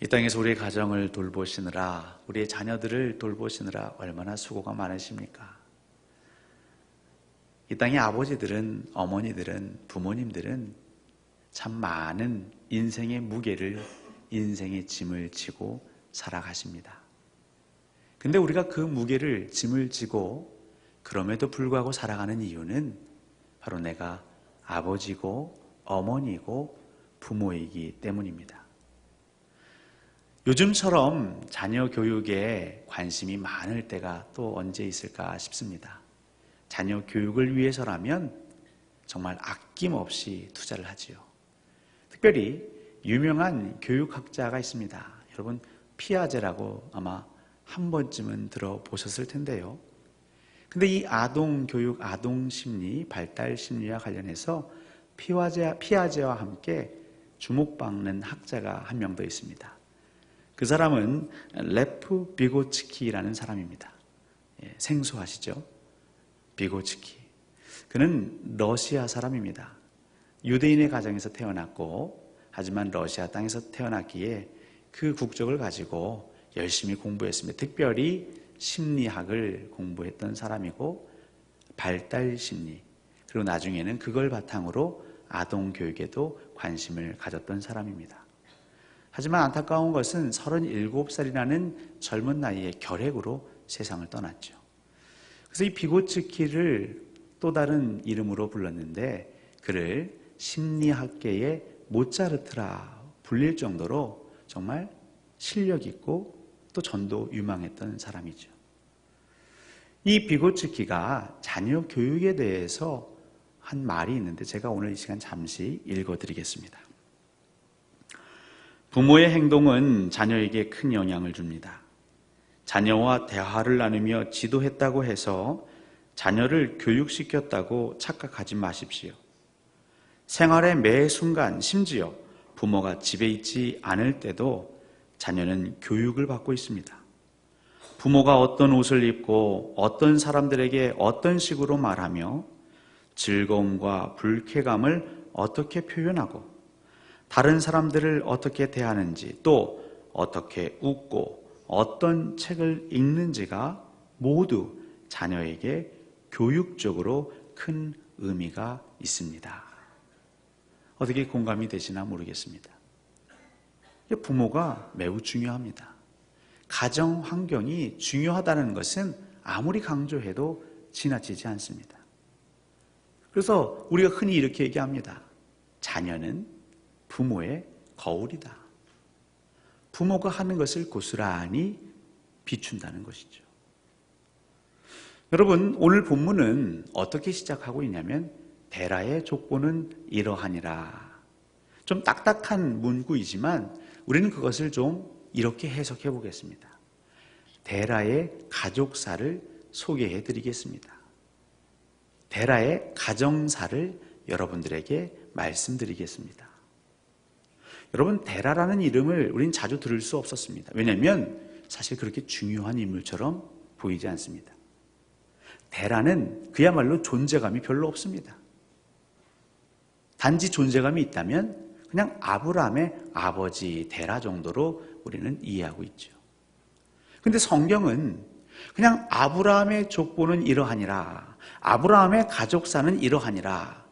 이 땅에서 우리의 가정을 돌보시느라, 우리의 자녀들을 돌보시느라 얼마나 수고가 많으십니까? 이 땅의 아버지들은, 어머니들은, 부모님들은 참 많은 인생의 무게를, 인생의 짐을 지고 살아가십니다. 근데 우리가 그 무게를, 짐을 지고 그럼에도 불구하고 살아가는 이유는 바로 내가 아버지고 어머니고 부모이기 때문입니다. 요즘처럼 자녀 교육에 관심이 많을 때가 또 언제 있을까 싶습니다. 자녀 교육을 위해서라면 정말 아낌없이 투자를 하지요. 특별히 유명한 교육학자가 있습니다. 여러분, 피아제라고 아마 한 번쯤은 들어보셨을 텐데요. 근데 이 아동 교육, 아동 심리, 발달 심리와 관련해서 피아제와 함께 주목받는 학자가 한 명 더 있습니다. 그 사람은 레프 비고츠키라는 사람입니다. 생소하시죠? 비고츠키. 그는 러시아 사람입니다. 유대인의 가정에서 태어났고, 하지만 러시아 땅에서 태어났기에 그 국적을 가지고 열심히 공부했습니다. 특별히 심리학을 공부했던 사람이고, 발달 심리, 그리고 나중에는 그걸 바탕으로 아동 교육에도 관심을 가졌던 사람입니다. 하지만 안타까운 것은 37살이라는 젊은 나이에 결핵으로 세상을 떠났죠. 그래서 이 비고츠키를 또 다른 이름으로 불렀는데, 그를 심리학계의 모차르트라 불릴 정도로 정말 실력 있고 또 전도 유망했던 사람이죠. 이 비고츠키가 자녀 교육에 대해서 한 말이 있는데, 제가 오늘 이 시간 잠시 읽어드리겠습니다. 부모의 행동은 자녀에게 큰 영향을 줍니다. 자녀와 대화를 나누며 지도했다고 해서 자녀를 교육시켰다고 착각하지 마십시오. 생활의 매 순간, 심지어 부모가 집에 있지 않을 때도 자녀는 교육을 받고 있습니다. 부모가 어떤 옷을 입고 어떤 사람들에게 어떤 식으로 말하며 즐거움과 불쾌감을 어떻게 표현하고 다른 사람들을 어떻게 대하는지, 또 어떻게 웃고 어떤 책을 읽는지가 모두 자녀에게 교육적으로 큰 의미가 있습니다. 어떻게 공감이 되시나 모르겠습니다. 부모가 매우 중요합니다. 가정 환경이 중요하다는 것은 아무리 강조해도 지나치지 않습니다. 그래서 우리가 흔히 이렇게 얘기합니다. 자녀는 부모의 거울이다. 부모가 하는 것을 고스란히 비춘다는 것이죠. 여러분, 오늘 본문은 어떻게 시작하고 있냐면, 데라의 족보는 이러하니라. 좀 딱딱한 문구이지만 우리는 그것을 좀 이렇게 해석해 보겠습니다. 데라의 가족사를 소개해 드리겠습니다. 데라의 가정사를 여러분들에게 말씀드리겠습니다. 여러분, 데라라는 이름을 우리는 자주 들을 수 없었습니다. 왜냐하면 사실 그렇게 중요한 인물처럼 보이지 않습니다. 데라는 그야말로 존재감이 별로 없습니다. 단지 존재감이 있다면 그냥 아브라함의 아버지 데라 정도로 우리는 이해하고 있죠. 그런데 성경은 그냥 아브라함의 족보는 이러하니라, 아브라함의 가족사는 이러하니라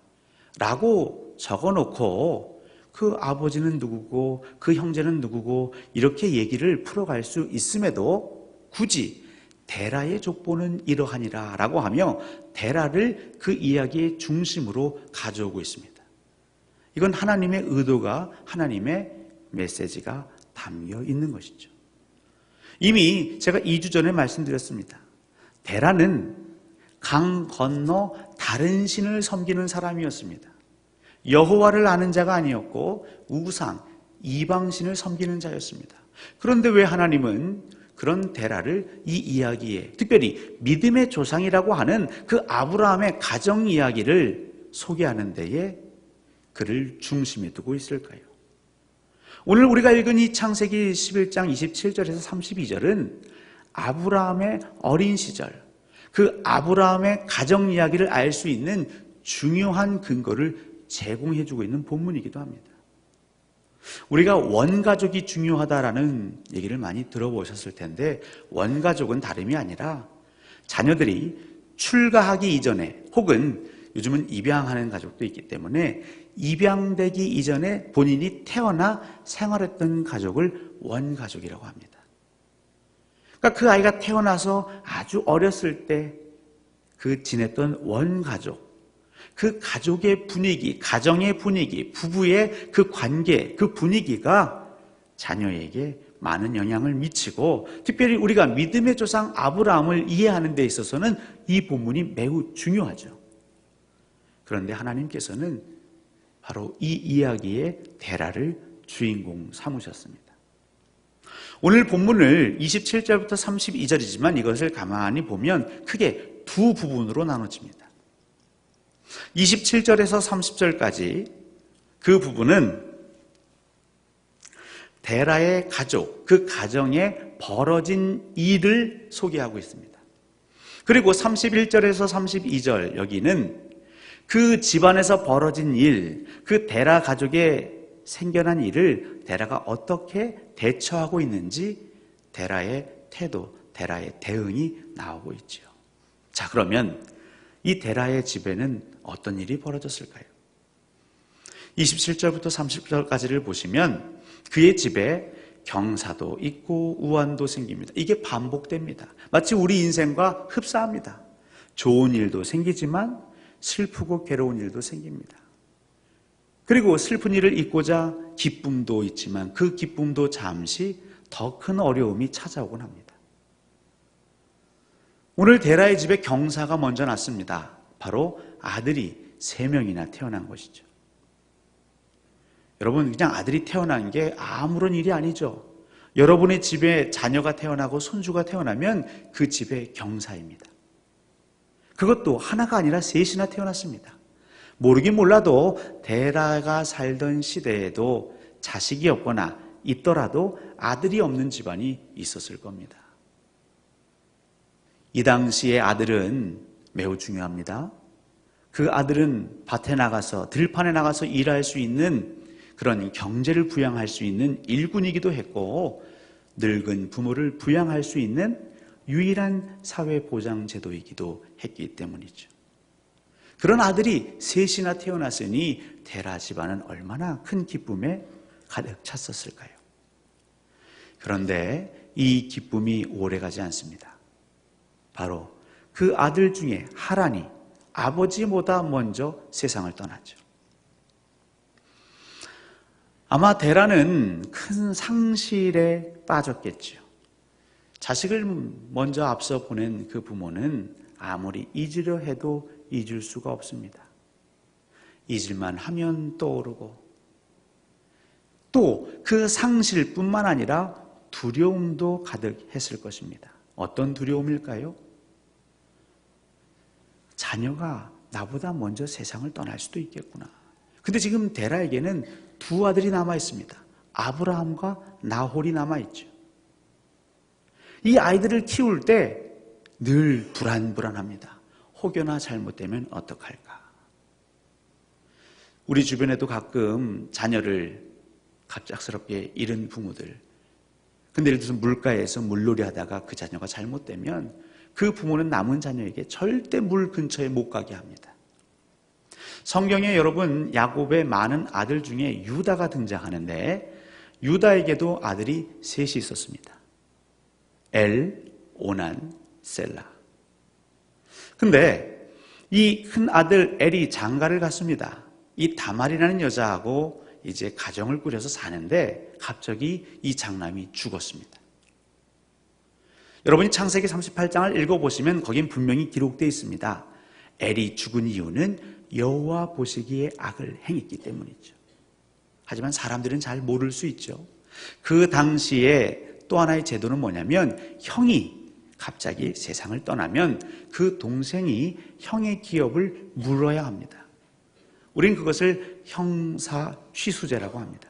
라고 적어놓고 그 아버지는 누구고 그 형제는 누구고 이렇게 얘기를 풀어갈 수 있음에도 굳이 데라의 족보는 이러하니라 라고 하며 데라를 그 이야기의 중심으로 가져오고 있습니다. 이건 하나님의 의도가, 하나님의 메시지가 담겨 있는 것이죠. 이미 제가 2주 전에 말씀드렸습니다. 데라는 강 건너 다른 신을 섬기는 사람이었습니다. 여호와를 아는 자가 아니었고 우상, 이방신을 섬기는 자였습니다. 그런데 왜 하나님은 그런 데라를 이 이야기에, 특별히 믿음의 조상이라고 하는 그 아브라함의 가정 이야기를 소개하는 데에 그를 중심에 두고 있을까요? 오늘 우리가 읽은 이 창세기 11장 27절에서 32절은 아브라함의 어린 시절, 그 아브라함의 가정 이야기를 알 수 있는 중요한 근거를 제공해주고 있는 본문이기도 합니다. 우리가 원가족이 중요하다라는 얘기를 많이 들어보셨을 텐데, 원가족은 다름이 아니라 자녀들이 출가하기 이전에, 혹은 요즘은 입양하는 가족도 있기 때문에 입양되기 이전에 본인이 태어나 생활했던 가족을 원가족이라고 합니다. 그러니까 그 아이가 태어나서 아주 어렸을 때 그 지냈던 원가족, 그 가족의 분위기, 가정의 분위기, 부부의 그 관계, 그 분위기가 자녀에게 많은 영향을 미치고, 특별히 우리가 믿음의 조상 아브라함을 이해하는 데 있어서는 이 본문이 매우 중요하죠. 그런데 하나님께서는 바로 이 이야기의 데라를 주인공 삼으셨습니다. 오늘 본문을 27절부터 32절이지만 이것을 가만히 보면 크게 두 부분으로 나눠집니다. 27절에서 30절까지 그 부분은 데라의 가족, 그 가정에 벌어진 일을 소개하고 있습니다. 그리고 31절에서 32절 여기는 그 집안에서 벌어진 일, 그 데라 가족에 생겨난 일을 데라가 어떻게 대처하고 있는지 데라의 태도, 데라의 대응이 나오고 있죠. 자, 그러면 이 데라의 집에는 어떤 일이 벌어졌을까요? 27절부터 30절까지를 보시면 그의 집에 경사도 있고 우환도 생깁니다. 이게 반복됩니다. 마치 우리 인생과 흡사합니다. 좋은 일도 생기지만 슬프고 괴로운 일도 생깁니다. 그리고 슬픈 일을 잊고자 기쁨도 있지만 그 기쁨도 잠시 더 큰 어려움이 찾아오곤 합니다. 오늘 데라의 집에 경사가 먼저 났습니다. 바로 아들이 3명이나 태어난 것이죠. 여러분, 그냥 아들이 태어난 게 아무런 일이 아니죠. 여러분의 집에 자녀가 태어나고 손주가 태어나면 그 집의 경사입니다. 그것도 하나가 아니라 3이나 태어났습니다. 모르긴 몰라도 데라가 살던 시대에도 자식이 없거나 있더라도 아들이 없는 집안이 있었을 겁니다. 이 당시의 아들은 매우 중요합니다. 그 아들은 밭에 나가서, 들판에 나가서 일할 수 있는 그런 경제를 부양할 수 있는 일꾼이기도 했고, 늙은 부모를 부양할 수 있는 유일한 사회보장제도이기도 했기 때문이죠. 그런 아들이 3이나 태어났으니 데라 집안은 얼마나 큰 기쁨에 가득 찼었을까요? 그런데 이 기쁨이 오래가지 않습니다. 바로 그 아들 중에 하란이 아버지보다 먼저 세상을 떠났죠. 아마 데라는 큰 상실에 빠졌겠죠. 자식을 먼저 앞서 보낸 그 부모는 아무리 잊으려 해도 잊을 수가 없습니다. 잊을만 하면 떠오르고, 또 그 상실뿐만 아니라 두려움도 가득했을 것입니다. 어떤 두려움일까요? 자녀가 나보다 먼저 세상을 떠날 수도 있겠구나. 근데 지금 데라에게는 2 아들이 남아 있습니다. 아브라함과 나홀이 남아 있죠. 이 아이들을 키울 때 늘 불안합니다. 혹여나 잘못되면 어떡할까? 우리 주변에도 가끔 자녀를 갑작스럽게 잃은 부모들, 근데 예를 들어서 물가에서 물놀이 하다가 그 자녀가 잘못되면 그 부모는 남은 자녀에게 절대 물 근처에 못 가게 합니다. 성경에 여러분 야곱의 많은 아들 중에 유다가 등장하는데, 유다에게도 아들이 3이 있었습니다. 엘, 오난, 셀라. 근데 이 큰 아들 엘이 장가를 갔습니다. 이 다말이라는 여자하고 이제 가정을 꾸려서 사는데 갑자기 이 장남이 죽었습니다. 여러분이 창세기 38장을 읽어보시면 거긴 분명히 기록되어 있습니다. 엘이 죽은 이유는 여호와 보시기에 악을 행했기 때문이죠. 하지만 사람들은 잘 모를 수 있죠. 그 당시에 또 하나의 제도는 뭐냐면, 형이 갑자기 세상을 떠나면 그 동생이 형의 기업을 물어야 합니다. 우린 그것을 형사 취수제라고 합니다.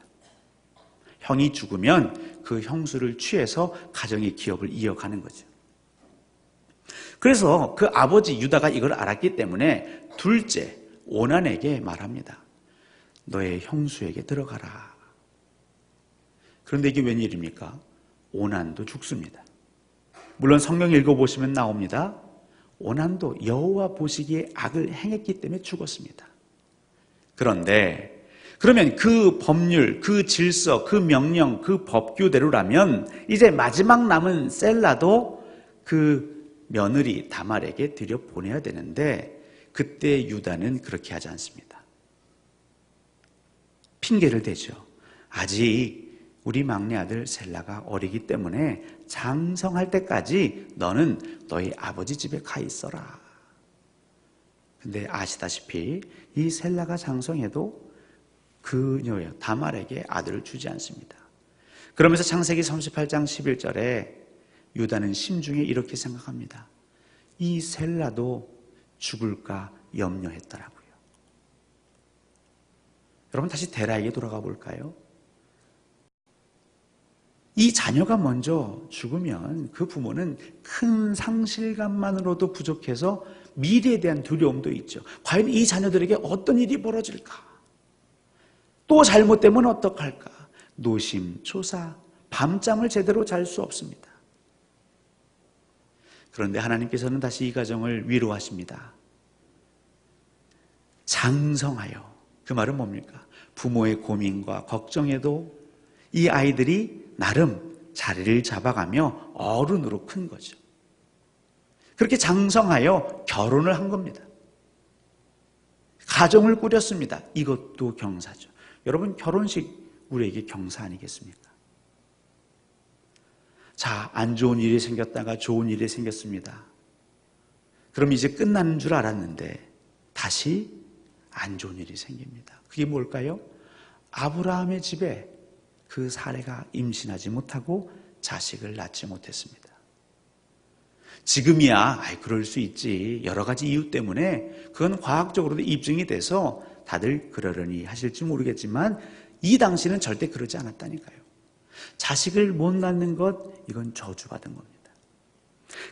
형이 죽으면 그 형수를 취해서 가정의 기업을 이어가는 거죠. 그래서 그 아버지 유다가 이걸 알았기 때문에 둘째 오난에게 말합니다. 너의 형수에게 들어가라. 그런데 이게 웬일입니까? 오난도 죽습니다. 물론 성경 읽어보시면 나옵니다. 오난도 여호와 보시기에 악을 행했기 때문에 죽었습니다. 그런데 그러면 그 법률, 그 질서, 그 명령, 그 법규대로라면 이제 마지막 남은 셀라도 그 며느리 다말에게 들여보내야 되는데 그때 유다는 그렇게 하지 않습니다. 핑계를 대죠. 아직 우리 막내 아들 셀라가 어리기 때문에 장성할 때까지 너는 너희 아버지 집에 가 있어라. 근데 아시다시피 이 셀라가 장성해도 그녀 다말에게 아들을 주지 않습니다. 그러면서 창세기 38장 11절에 유다는 심중에 이렇게 생각합니다. 이 셀라도 죽을까 염려했더라고요. 여러분 다시 데라에게 돌아가 볼까요? 이 자녀가 먼저 죽으면 그 부모는 큰 상실감만으로도 부족해서 미래에 대한 두려움도 있죠. 과연 이 자녀들에게 어떤 일이 벌어질까? 또 잘못되면 어떡할까? 노심초사, 밤잠을 제대로 잘 수 없습니다. 그런데 하나님께서는 다시 이 가정을 위로하십니다. 장성하여. 그 말은 뭡니까? 부모의 고민과 걱정에도 이 아이들이 나름 자리를 잡아가며 어른으로 큰 거죠. 그렇게 장성하여 결혼을 한 겁니다. 가정을 꾸렸습니다. 이것도 경사죠. 여러분 결혼식 우리에게 경사 아니겠습니까? 자, 안 좋은 일이 생겼다가 좋은 일이 생겼습니다. 그럼 이제 끝나는 줄 알았는데 다시 안 좋은 일이 생깁니다. 그게 뭘까요? 아브라함의 집에 그 사례가 임신하지 못하고 자식을 낳지 못했습니다. 지금이야 그럴 수 있지. 여러 가지 이유 때문에 그건 과학적으로도 입증이 돼서 다들 그러려니 하실지 모르겠지만 이 당시는 절대 그러지 않았다니까요. 자식을 못 낳는 것, 이건 저주받은 겁니다.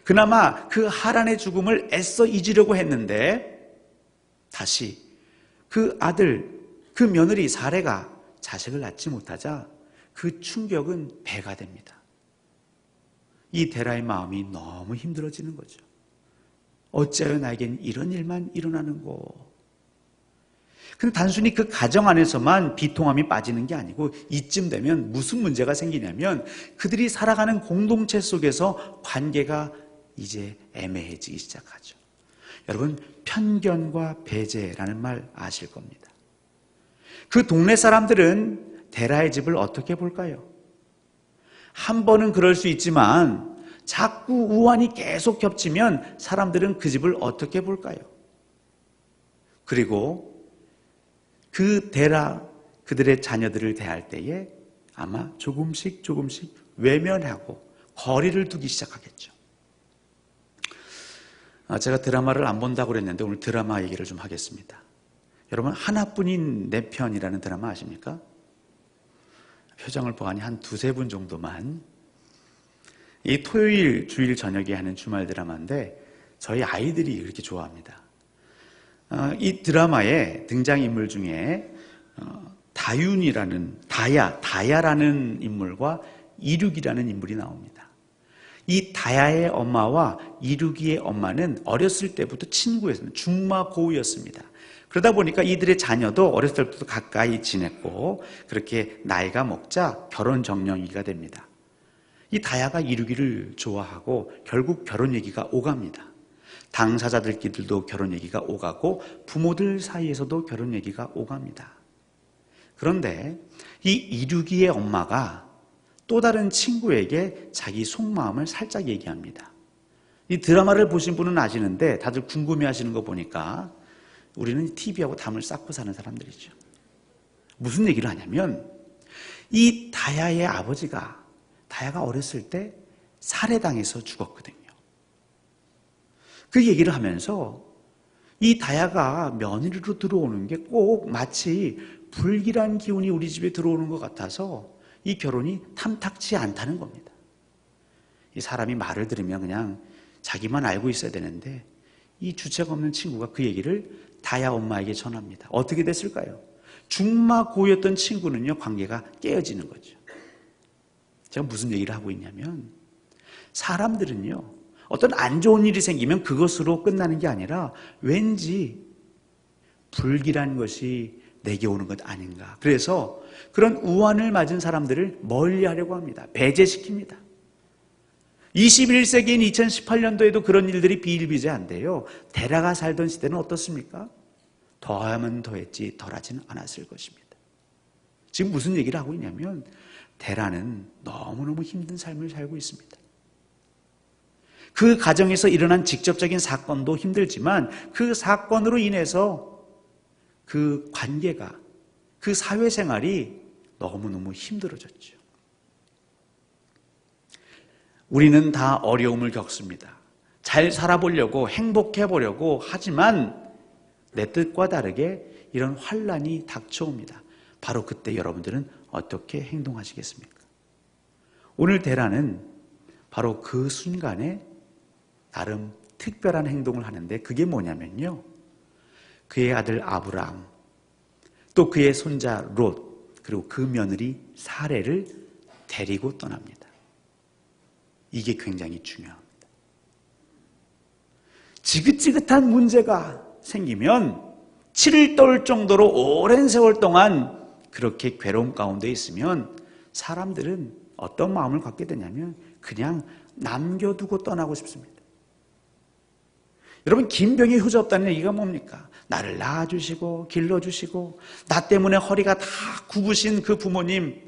그나마 그 하란의 죽음을 애써 잊으려고 했는데 다시 그 아들, 그 며느리 사례가 자식을 낳지 못하자 그 충격은 배가 됩니다. 이 데라의 마음이 너무 힘들어지는 거죠. 어찌하여 나에겐 이런 일만 일어나는 거. 근데 단순히 그 가정 안에서만 비통함이 빠지는 게 아니고 이쯤 되면 무슨 문제가 생기냐면 그들이 살아가는 공동체 속에서 관계가 이제 애매해지기 시작하죠. 여러분 편견과 배제라는 말 아실 겁니다. 그 동네 사람들은 데라의 집을 어떻게 볼까요? 한 번은 그럴 수 있지만 자꾸 우환이 계속 겹치면 사람들은 그 집을 어떻게 볼까요? 그리고 그 데라 그들의 자녀들을 대할 때에 아마 조금씩 외면하고 거리를 두기 시작하겠죠. 제가 드라마를 안 본다고 그랬는데 오늘 드라마 얘기를 좀 하겠습니다. 여러분 하나뿐인 내 편이라는 드라마 아십니까? 표정을 보아니 한 두세 분 정도만. 이 토요일 주일 저녁에 하는 주말 드라마인데 저희 아이들이 이렇게 좋아합니다. 이 드라마의 등장인물 중에 다야라는 인물과 이륙이라는 인물이 나옵니다. 이 다야의 엄마와 이륙이의 엄마는 어렸을 때부터 친구였습니다. 중마고우였습니다. 그러다 보니까 이들의 자녀도 어렸을 때부터 가까이 지냈고 그렇게 나이가 먹자 결혼 적령기가 됩니다. 이 다야가 이루기를 좋아하고 결국 결혼 얘기가 오갑니다. 당사자들끼리도 결혼 얘기가 오가고 부모들 사이에서도 결혼 얘기가 오갑니다. 그런데 이 이루기의 엄마가 또 다른 친구에게 자기 속마음을 살짝 얘기합니다. 이 드라마를 보신 분은 아시는데 다들 궁금해하시는 거 보니까 우리는 TV하고 담을 쌓고 사는 사람들이죠. 무슨 얘기를 하냐면 이 다야의 아버지가 다야가 어렸을 때 살해당해서 죽었거든요. 그 얘기를 하면서 이 다야가 며느리로 들어오는 게 꼭 마치 불길한 기운이 우리 집에 들어오는 것 같아서 이 결혼이 탐탁치 않다는 겁니다. 이 사람이 말을 들으면 그냥 자기만 알고 있어야 되는데 이 주체가 없는 친구가 그 얘기를 다야 엄마에게 전합니다. 어떻게 됐을까요? 중마고였던 친구는요 관계가 깨어지는 거죠. 제가 무슨 얘기를 하고 있냐면 사람들은요, 어떤 안 좋은 일이 생기면 그것으로 끝나는 게 아니라 왠지 불길한 것이 내게 오는 것 아닌가. 그래서 그런 우환을 맞은 사람들을 멀리하려고 합니다. 배제시킵니다. 21세기인 2018년도에도 그런 일들이 비일비재한데요. 데라가 살던 시대는 어떻습니까? 더하면 더했지 덜하지는 않았을 것입니다. 지금 무슨 얘기를 하고 있냐면 데라는 너무너무 힘든 삶을 살고 있습니다. 그 가정에서 일어난 직접적인 사건도 힘들지만 그 사건으로 인해서 그 관계가, 그 사회생활이 너무너무 힘들어졌죠. 우리는 다 어려움을 겪습니다. 잘 살아보려고, 행복해 보려고 하지만 내 뜻과 다르게 이런 환란이 닥쳐옵니다. 바로 그때 여러분들은 어떻게 행동하시겠습니까? 오늘 데라는 바로 그 순간에 나름 특별한 행동을 하는데 그게 뭐냐면요, 그의 아들 아브람, 또 그의 손자 롯, 그리고 그 며느리 사레를 데리고 떠납니다. 이게 굉장히 중요합니다. 지긋지긋한 문제가 생기면 치를 떨 정도로 오랜 세월 동안 그렇게 괴로움 가운데 있으면 사람들은 어떤 마음을 갖게 되냐면 그냥 남겨두고 떠나고 싶습니다. 여러분, 김병희 효자 없다는 얘기가 뭡니까? 나를 낳아주시고 길러주시고 나 때문에 허리가 다 굽으신 그 부모님,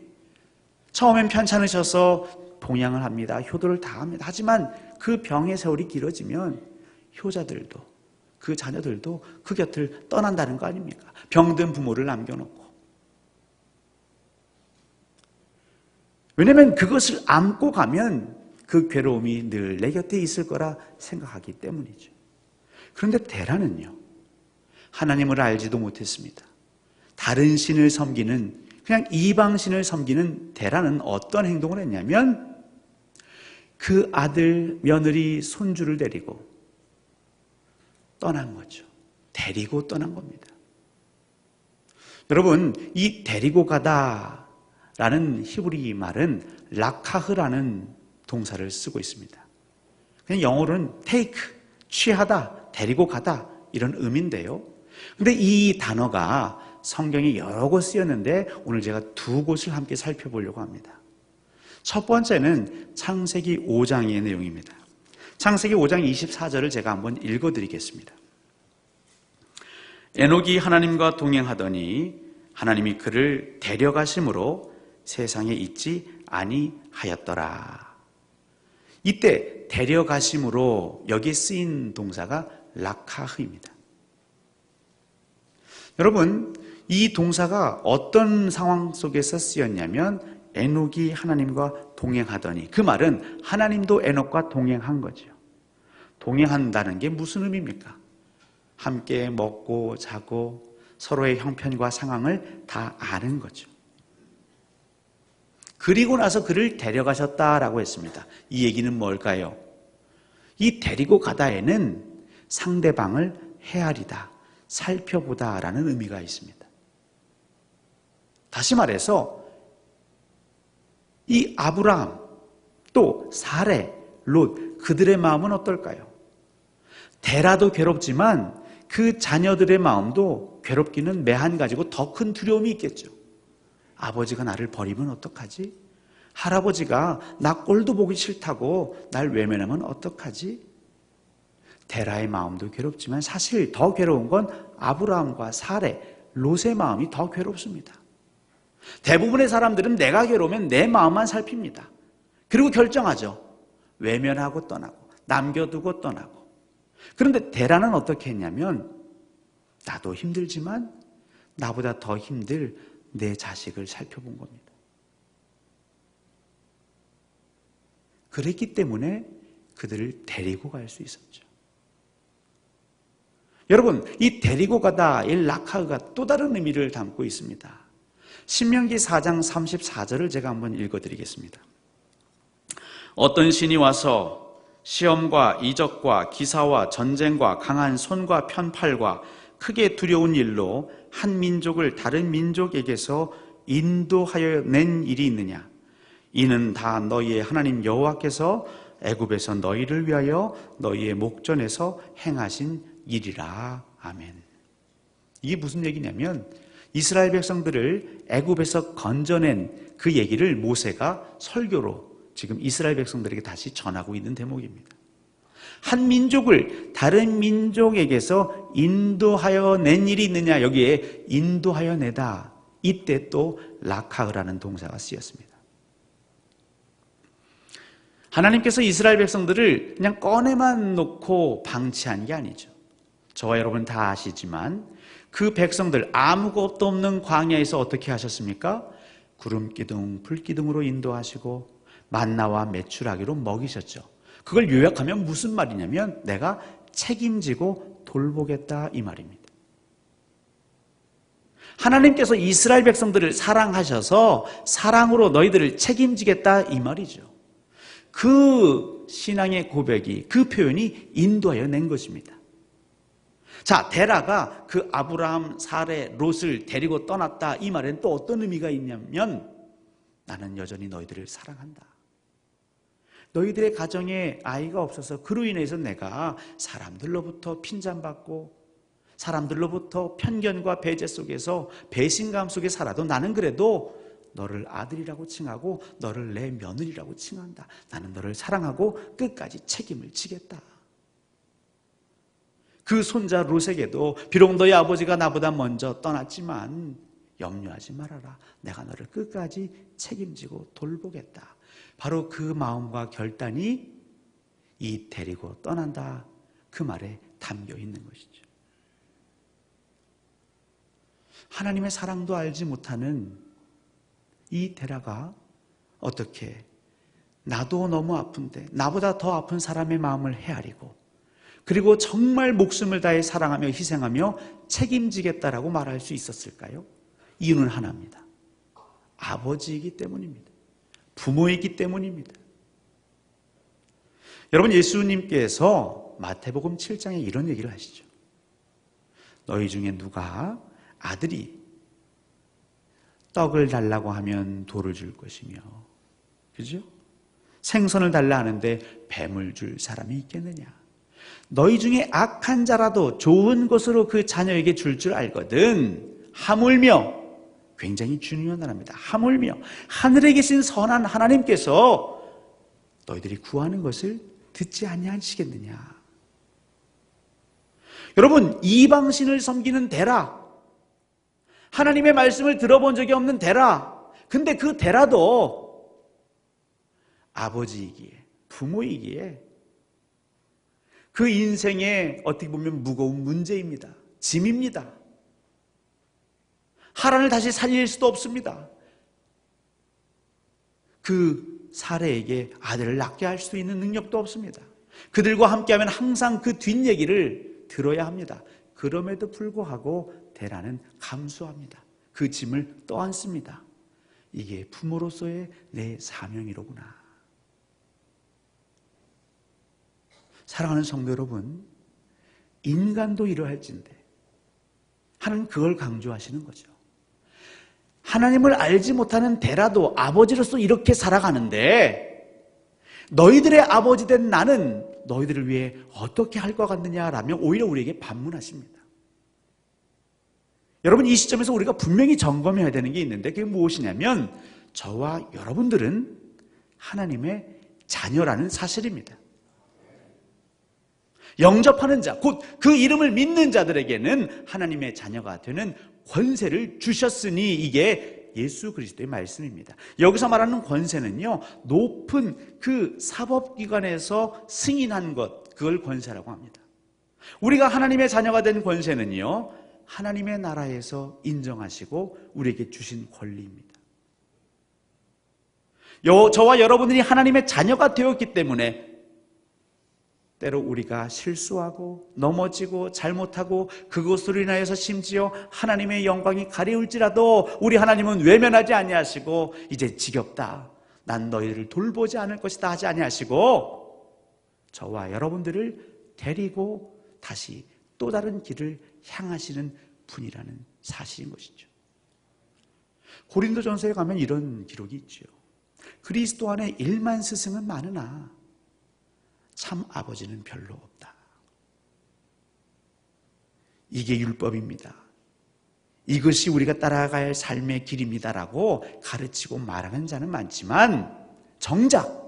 처음엔 편찮으셔서 봉양을 합니다. 효도를 다 합니다. 하지만 그 병의 세월이 길어지면 효자들도, 그 자녀들도 그 곁을 떠난다는 거 아닙니까? 병든 부모를 남겨놓고. 왜냐하면 그것을 안고 가면 그 괴로움이 늘 내 곁에 있을 거라 생각하기 때문이죠. 그런데 데라는요, 하나님을 알지도 못했습니다. 다른 신을 섬기는, 그냥 이방신을 섬기는 데라는 어떤 행동을 했냐면 그 아들, 며느리, 손주를 데리고 떠난 거죠. 데리고 떠난 겁니다. 여러분, 이 데리고 가다라는 히브리 말은 라카흐라는 동사를 쓰고 있습니다. 그냥 영어로는 take, 취하다, 데리고 가다 이런 의미인데요. 근데 이 단어가 성경에 여러 곳 쓰였는데 오늘 제가 두 곳을 함께 살펴보려고 합니다. 첫 번째는 창세기 5장의 내용입니다. 창세기 5장 24절을 제가 한번 읽어드리겠습니다. 에녹이 하나님과 동행하더니 하나님이 그를 데려가심으로 세상에 있지 아니하였더라. 이때 데려가심으로 여기에 쓰인 동사가 라카흐입니다. 여러분, 이 동사가 어떤 상황 속에서 쓰였냐면 에녹이 하나님과 동행하더니, 그 말은 하나님도 에녹과 동행한 거죠. 동행한다는 게 무슨 의미입니까? 함께 먹고 자고 서로의 형편과 상황을 다 아는 거죠. 그리고 나서 그를 데려가셨다라고 했습니다. 이 얘기는 뭘까요? 이 데리고 가다에는 상대방을 헤아리다, 살펴보다라는 의미가 있습니다. 다시 말해서 이 아브라함, 또 사레, 롯, 그들의 마음은 어떨까요? 데라도 괴롭지만 그 자녀들의 마음도 괴롭기는 매한 가지고 더 큰 두려움이 있겠죠. 아버지가 나를 버리면 어떡하지? 할아버지가 나 꼴도 보기 싫다고 날 외면하면 어떡하지? 데라의 마음도 괴롭지만 사실 더 괴로운 건 아브라함과 사레, 롯의 마음이 더 괴롭습니다. 대부분의 사람들은 내가 괴로우면 내 마음만 살핍니다. 그리고 결정하죠. 외면하고 떠나고 남겨두고 떠나고. 그런데 데라는 어떻게 했냐면 나도 힘들지만 나보다 더 힘들 내 자식을 살펴본 겁니다. 그랬기 때문에 그들을 데리고 갈 수 있었죠. 여러분, 이 데리고 가다의 라카흐가 또 다른 의미를 담고 있습니다. 신명기 4장 34절을 제가 한번 읽어드리겠습니다. 어떤 신이 와서 시험과 이적과 기사와 전쟁과 강한 손과 편팔과 크게 두려운 일로 한 민족을 다른 민족에게서 인도하여 낸 일이 있느냐? 이는 다 너희의 하나님 여호와께서 애굽에서 너희를 위하여 너희의 목전에서 행하신 일이라. 아멘. 이게 무슨 얘기냐면 이스라엘 백성들을 애굽에서 건져낸 그 얘기를 모세가 설교로 지금 이스라엘 백성들에게 다시 전하고 있는 대목입니다. 한 민족을 다른 민족에게서 인도하여 낸 일이 있느냐, 여기에 인도하여 내다, 이때 또 라카흐라는 동사가 쓰였습니다. 하나님께서 이스라엘 백성들을 그냥 꺼내만 놓고 방치한 게 아니죠. 저와 여러분 다 아시지만 그 백성들 아무것도 없는 광야에서 어떻게 하셨습니까? 구름기둥, 불기둥으로 인도하시고 만나와 메추라기로 먹이셨죠. 그걸 요약하면 무슨 말이냐면 내가 책임지고 돌보겠다 이 말입니다. 하나님께서 이스라엘 백성들을 사랑하셔서 사랑으로 너희들을 책임지겠다 이 말이죠. 그 신앙의 고백이, 그 표현이 인도하여 낸 것입니다. 자, 데라가 그 아브라함, 사레, 롯을 데리고 떠났다 이 말에는 또 어떤 의미가 있냐면 나는 여전히 너희들을 사랑한다. 너희들의 가정에 아이가 없어서 그로 인해서 내가 사람들로부터 핀잔받고 사람들로부터 편견과 배제 속에서 배신감 속에 살아도 나는 그래도 너를 아들이라고 칭하고 너를 내 며느리라고 칭한다. 나는 너를 사랑하고 끝까지 책임을 지겠다. 그 손자 롯에게도 비록 너희 아버지가 나보다 먼저 떠났지만 염려하지 말아라. 내가 너를 끝까지 책임지고 돌보겠다. 바로 그 마음과 결단이 이 데리고 떠난다 그 말에 담겨 있는 것이죠. 하나님의 사랑도 알지 못하는 이 데라가 어떻게 나도 너무 아픈데 나보다 더 아픈 사람의 마음을 헤아리고 그리고 정말 목숨을 다해 사랑하며 희생하며 책임지겠다라고 말할 수 있었을까요? 이유는 하나입니다. 아버지이기 때문입니다. 부모이기 때문입니다. 여러분, 예수님께서 마태복음 7장에 이런 얘기를 하시죠. 너희 중에 누가 아들이 떡을 달라고 하면 돌을 줄 것이며, 그죠? 생선을 달라 하는데 뱀을 줄 사람이 있겠느냐? 너희 중에 악한 자라도 좋은 것으로 그 자녀에게 줄 알거든. 하물며, 굉장히 중요한 단어입니다. 하물며 하늘에 계신 선한 하나님께서 너희들이 구하는 것을 듣지 아니하시겠느냐? 여러분, 이방신을 섬기는 데라, 하나님의 말씀을 들어본 적이 없는 데라, 근데 그 데라도 아버지이기에, 부모이기에 그 인생에 어떻게 보면 무거운 문제입니다. 짐입니다. 하란을 다시 살릴 수도 없습니다. 그 사레에게 아들을 낳게 할 수 있는 능력도 없습니다. 그들과 함께하면 항상 그 뒷얘기를 들어야 합니다. 그럼에도 불구하고 데라는 감수합니다. 그 짐을 떠안습니다. 이게 부모로서의 내 사명이로구나. 사랑하는 성도 여러분, 인간도 이러할진데 하나님 그걸 강조하시는 거죠. 하나님을 알지 못하는 데라도 아버지로서 이렇게 살아가는데 너희들의 아버지 된 나는 너희들을 위해 어떻게 할 것 같느냐라며 오히려 우리에게 반문하십니다. 여러분, 이 시점에서 우리가 분명히 점검해야 되는 게 있는데 그게 무엇이냐면 저와 여러분들은 하나님의 자녀라는 사실입니다. 영접하는 자, 곧 그 이름을 믿는 자들에게는 하나님의 자녀가 되는 권세를 주셨으니 이게 예수 그리스도의 말씀입니다. 여기서 말하는 권세는요, 높은 그 사법기관에서 승인한 것, 그걸 권세라고 합니다. 우리가 하나님의 자녀가 된 권세는요, 하나님의 나라에서 인정하시고 우리에게 주신 권리입니다. 저와 여러분들이 하나님의 자녀가 되었기 때문에 때로 우리가 실수하고 넘어지고 잘못하고 그것으로 인하여서 심지어 하나님의 영광이 가려울지라도 우리 하나님은 외면하지 아니하시고 이제 지겹다, 난 너희들을 돌보지 않을 것이다 하지 아니하시고 저와 여러분들을 데리고 다시 또 다른 길을 향하시는 분이라는 사실인 것이죠. 고린도전서에 가면 이런 기록이 있죠. 그리스도 안에 일만 스승은 많으나 참 아버지는 별로 없다. 이게 율법입니다. 이것이 우리가 따라가야 할 삶의 길입니다라고 가르치고 말하는 자는 많지만 정작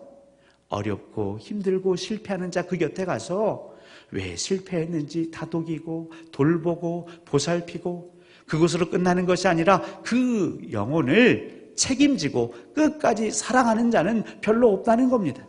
어렵고 힘들고 실패하는 자 그 곁에 가서 왜 실패했는지 다독이고 돌보고 보살피고 그것으로 끝나는 것이 아니라 그 영혼을 책임지고 끝까지 사랑하는 자는 별로 없다는 겁니다.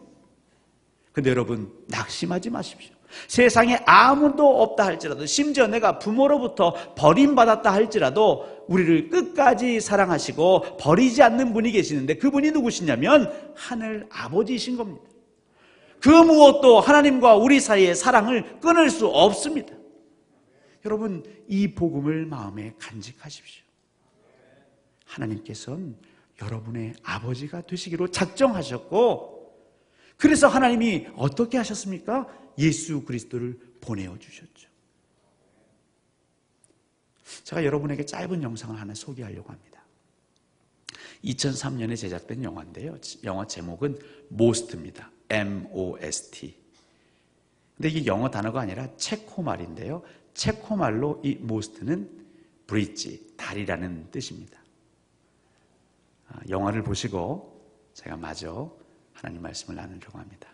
근데 여러분, 낙심하지 마십시오. 세상에 아무도 없다 할지라도, 심지어 내가 부모로부터 버림받았다 할지라도 우리를 끝까지 사랑하시고 버리지 않는 분이 계시는데, 그분이 누구시냐면 하늘 아버지이신 겁니다. 그 무엇도 하나님과 우리 사이의 사랑을 끊을 수 없습니다. 여러분, 이 복음을 마음에 간직하십시오. 하나님께서는 여러분의 아버지가 되시기로 작정하셨고, 그래서 하나님이 어떻게 하셨습니까? 예수 그리스도를 보내어 주셨죠. 제가 여러분에게 짧은 영상을 하나 소개하려고 합니다. 2003년에 제작된 영화인데요. 영화 제목은 Most입니다. M-O-S-T. 근데 이게 영어 단어가 아니라 체코 말인데요. 체코 말로 이 Most는 브릿지, 다리라는 뜻입니다. 영화를 보시고 제가 마저 하나님 말씀을 나누려고 합니다.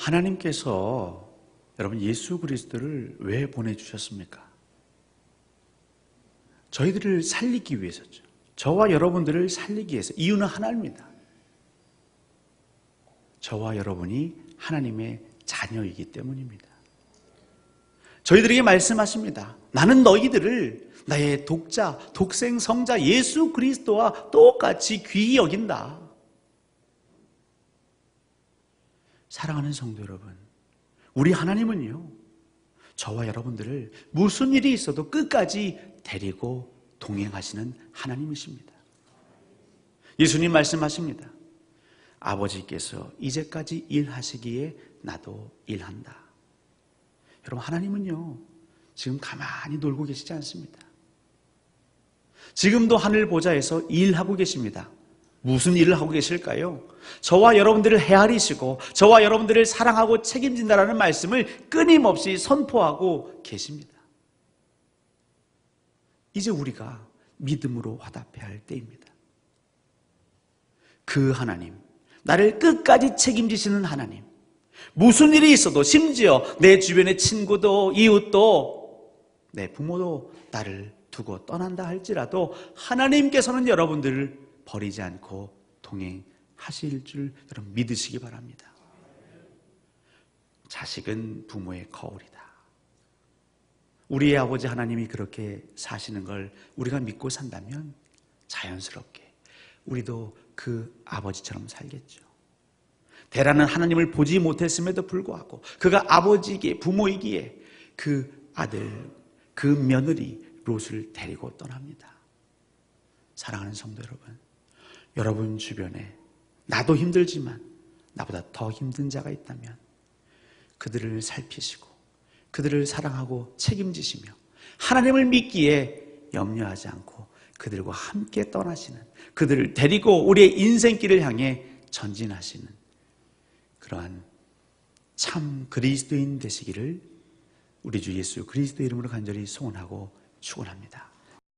하나님께서 여러분 예수 그리스도를 왜 보내주셨습니까? 저희들을 살리기 위해서죠. 저와 여러분들을 살리기 위해서. 이유는 하나입니다. 저와 여러분이 하나님의 자녀이기 때문입니다. 저희들에게 말씀하십니다. 나는 너희들을 나의 독자, 독생 성자 예수 그리스도와 똑같이 귀히 여긴다. 사랑하는 성도 여러분, 우리 하나님은요, 저와 여러분들을 무슨 일이 있어도 끝까지 데리고 동행하시는 하나님이십니다. 예수님 말씀하십니다. 아버지께서 이제까지 일하시기에 나도 일한다. 여러분, 하나님은요, 지금 가만히 놀고 계시지 않습니다. 지금도 하늘 보좌에서 일하고 계십니다. 무슨 일을 하고 계실까요? 저와 여러분들을 헤아리시고 저와 여러분들을 사랑하고 책임진다라는 말씀을 끊임없이 선포하고 계십니다. 이제 우리가 믿음으로 화답해야 할 때입니다. 그 하나님, 나를 끝까지 책임지시는 하나님, 무슨 일이 있어도 심지어 내 주변의 친구도 이웃도 내 부모도 나를 두고 떠난다 할지라도 하나님께서는 여러분들을 버리지 않고 동행하실 줄 여러분 믿으시기 바랍니다. 자식은 부모의 거울이다. 우리의 아버지 하나님이 그렇게 사시는 걸 우리가 믿고 산다면 자연스럽게 우리도 그 아버지처럼 살겠죠. 데라는 하나님을 보지 못했음에도 불구하고 그가 아버지이기에 부모이기에 그 아들, 그 며느리 롯을 데리고 떠납니다. 사랑하는 성도 여러분, 여러분 주변에 나도 힘들지만 나보다 더 힘든 자가 있다면 그들을 살피시고 그들을 사랑하고 책임지시며 하나님을 믿기에 염려하지 않고 그들과 함께 떠나시는, 그들을 데리고 우리의 인생길을 향해 전진하시는 그러한 참 그리스도인 되시기를 우리 주 예수 그리스도 이름으로 간절히 소원하고 축원합니다.